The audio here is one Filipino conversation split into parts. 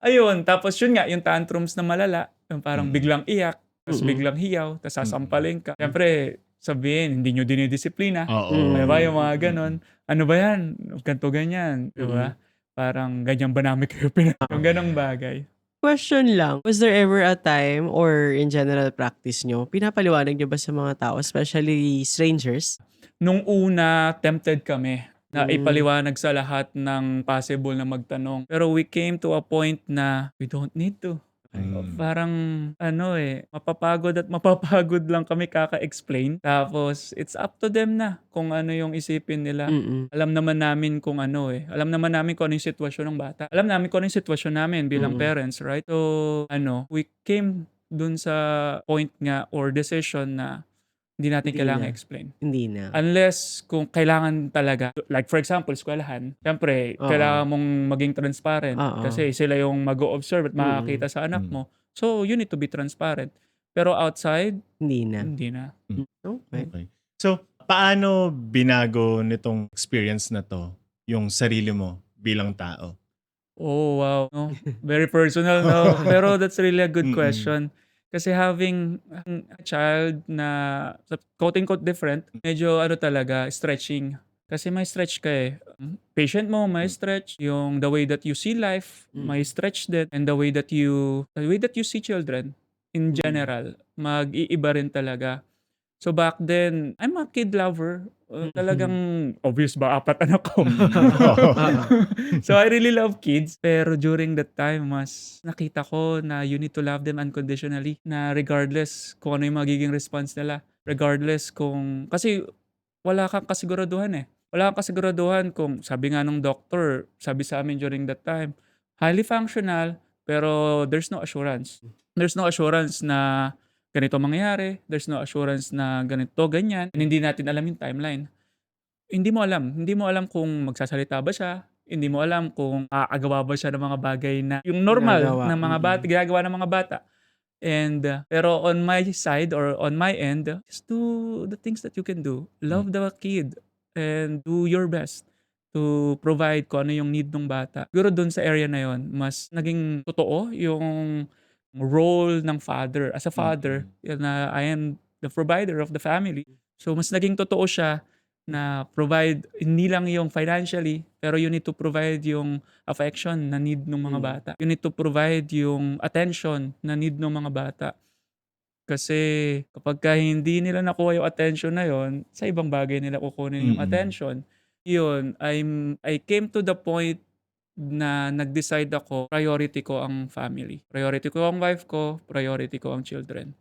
Ayun, tapos yun nga, yung tantrums na malala, yung parang Mm. biglang iyak, tapos Mm. biglang hiyaw, tapos Mm. sasampalin ka. Siyempre, sabihin, hindi nyo dinidisiplina. Oo. Di ba? Yung mga Mm. ganon. Ano ba yan? Ganto ganyan. Di ba? Mm. Parang ganyan ba namin kayo yung ganong bagay. Question lang, was there ever a time or in general practice nyo, pinapaliwanag nyo ba sa mga tao, especially strangers? Nung una, tempted kami na Hmm. ipaliwanag sa lahat ng possible na magtanong. Pero we came to a point na we don't need to. Mm. Parang ano mapapagod at mapapagod lang kami kaka-explain. Tapos it's up to them na kung ano yung isipin nila. Mm. Alam naman namin kung alam naman namin kung ano yung sitwasyon ng bata. Alam namin kung ano yung sitwasyon namin bilang Mm. parents, right? So, we came dun sa point nga or decision na hindi natin Hindi kailangan na. explain. Hindi na. Unless kung kailangan talaga, like for example, eskwelahan, siyempre, Oo. kailangan mong maging transparent Oo. kasi sila yung mag-o-observe at makakita sa anak Mm. mo. So, you need to be transparent. Pero outside, Hindi na. hindi na. Okay. Okay. So, paano binago nitong experience na 'to yung sarili mo bilang tao? Oh, wow. No? Very personal, no? Pero that's really a good Mm. question. Kasi having a child na quote-unquote different, medyo talaga, stretching. Kasi may stretch ka eh. Patient mo, may stretch. Yung the way that you see life, may stretch din. And the way that you see children in general, mag-iiba rin talaga. So back then, I'm a kid lover. Talagang obvious ba, 4 anak ko. So I really love kids. Pero during that time, mas nakita ko na you need to love them unconditionally. Na regardless kung ano yung magiging response nila. Regardless kasi wala kang kasiguraduhan eh. Wala kang kasiguraduhan kung sabi nga nung doctor, sabi sa amin during that time, highly functional, pero there's no assurance. There's no assurance na ganito mangyayari. There's no assurance na ganito, ganyan. And hindi natin alam yung timeline. Hindi mo alam. Hindi mo alam kung magsasalita ba siya. Hindi mo alam kung aagawa ba siya ng mga bagay na yung normal Ginagawa. ng mga bata, ginagawa ng mga bata. And pero on my side or on my end, just do the things that you can do. Love the kid and do your best to provide kung ano yung need ng bata. Siguro dun sa area na yon, mas naging totoo yung role ng father. As a father, na I am the provider of the family. So mas naging totoo siya na provide hindi lang yung financially, pero you need to provide yung affection na need ng mga bata. You need to provide yung attention na need ng mga bata. Kasi kapagka hindi nila nakuha yung attention na yon, sa ibang bagay nila kukunin yung attention. Yun, I came to the point na nag-decide ako, priority ko ang family. Priority ko ang wife ko, priority ko ang children.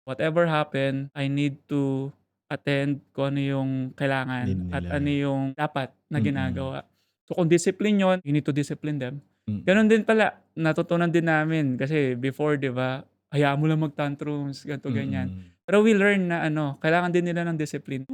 Whatever happen, I need to attend kung ano yung kailangan Need at nila. ano yung dapat na ginagawa. So kung discipline yon, you need to discipline them. Ganon din pala, natutunan din namin kasi before, di ba, hayaan mo lang mag-tantrums, ganito, ganyan. Pero we learn na kailangan din nila ng discipline.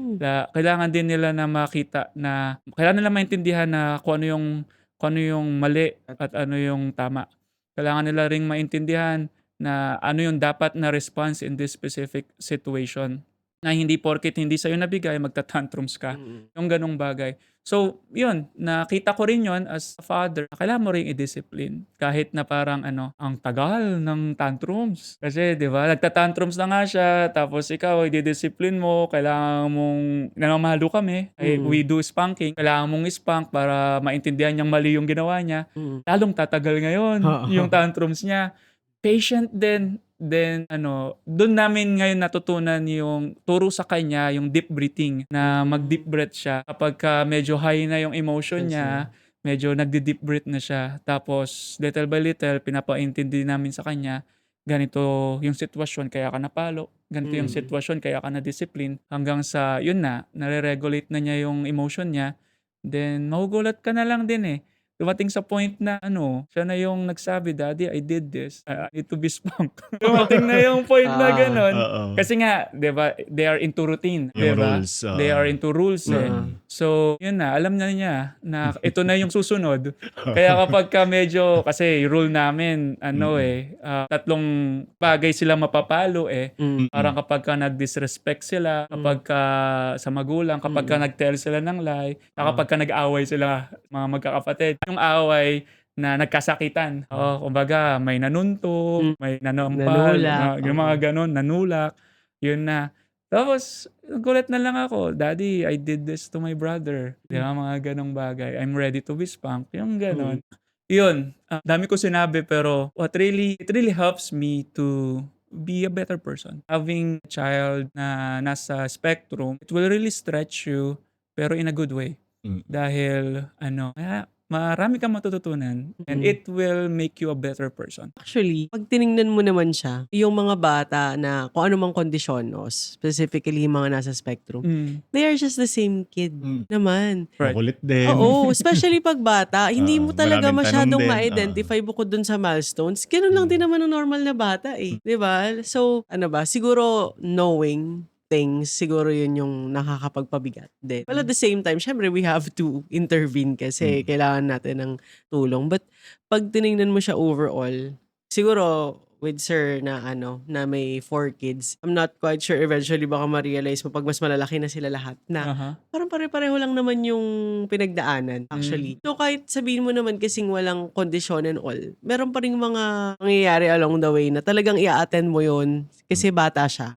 Kailangan din nila na makita na, kailangan nila maintindihan na kung ano yung mali at ano yung tama. Kailangan nila ring maintindihan na ano yung dapat na response in this specific situation. Na hindi porket hindi sa'yo nabigay, magta-tantrums ka. Yung ganong bagay. So, yun, nakita ko rin yun as a father. Kailangan mo rin i-discipline. Kahit na parang ang tagal ng tantrums. Kasi, di ba, nagta-tantrums na nga siya, tapos ikaw, i-discipline mo, kailangan mong, namamalo kami, we do spanking, kailangan mong spank para maintindihan niyang mali yung ginawa niya. Lalong tatagal ngayon yung tantrums niya. Patient din. Then, doon namin ngayon natutunan yung turo sa kanya yung deep breathing, na mag-deep breath siya. Kapag medyo high na yung emotion niya, medyo nagdi-deep breath na siya. Tapos, little by little, pinapaintindi namin sa kanya, ganito yung sitwasyon, kaya ka napalo. Ganito yung sitwasyon, kaya ka na-discipline. Hanggang sa, yun na, nare-regulate na niya yung emotion niya. Then, magugulat ka na lang din eh. Dumating sa point na siya na yung nagsabi, "Daddy, I did this. I need to be spanked." Dumating na yung point na gano'n. Oo. Kasi nga, 'di ba, they are into routine, 'di Yung ba? rules, oo. They are into rules eh. So, yun na, alam na niya na ito na yung susunod. Kaya kapagka medyo, kasi rule namin, 3 bagay sila mapapalo eh. Parang kapagka nag-disrespect sila, kapagka sa magulang, kapagka nag-tell sila ng lie, kapagka nag-away sila, mga magkakapatid. Yung away, na nagkasakitan. Oo, kumbaga may nanuntok, may nanampal, Nanulak, yung oo. mga gano'n, nanulak, yun na. Tapos nagulat na lang ako, "Daddy, I did this to my brother." 'Di ba, mga gano'ng bagay. "I'm ready to be spanked." Yung gano'n. Yun, dami ko sinabi pero it really helps me to be a better person. Having a child na nasa spectrum, it will really stretch you pero in a good way. Mm. Dahil ano, kaya marami kang matututunan and it will make you a better person. Actually, 'pag tiningnan mo naman siya, yung mga bata na kung ano mang kondisyon 'no, specifically yung mga nasa spectrum, they are just the same kid Mm. naman. Right. Makulit din. Oo, especially 'pag bata, hindi mo talaga maraming tanong masyadong din, ma-identify bukod dun sa milestones. Gano'n lang din naman ang normal na bata, eh, 'di ba? So, ano ba, siguro knowing things, siguro yun yung nakakapagpabigat din. Well, at the same time, syempre we have to intervene kasi kailangan natin ng tulong. But 'pag tiningnan mo siya overall, siguro with sir na ano, na may 4 kids, I'm not quite sure eventually baka ma-realize mo 'pag mas malalaki na sila lahat na Aha. parang pare-pareho lang naman yung pinagdaanan actually. So kahit sabihin mo naman kasing walang kondisyon and all, meron pa ring mga nangyayari along the way na talagang i-a-attend mo yun kasi bata siya.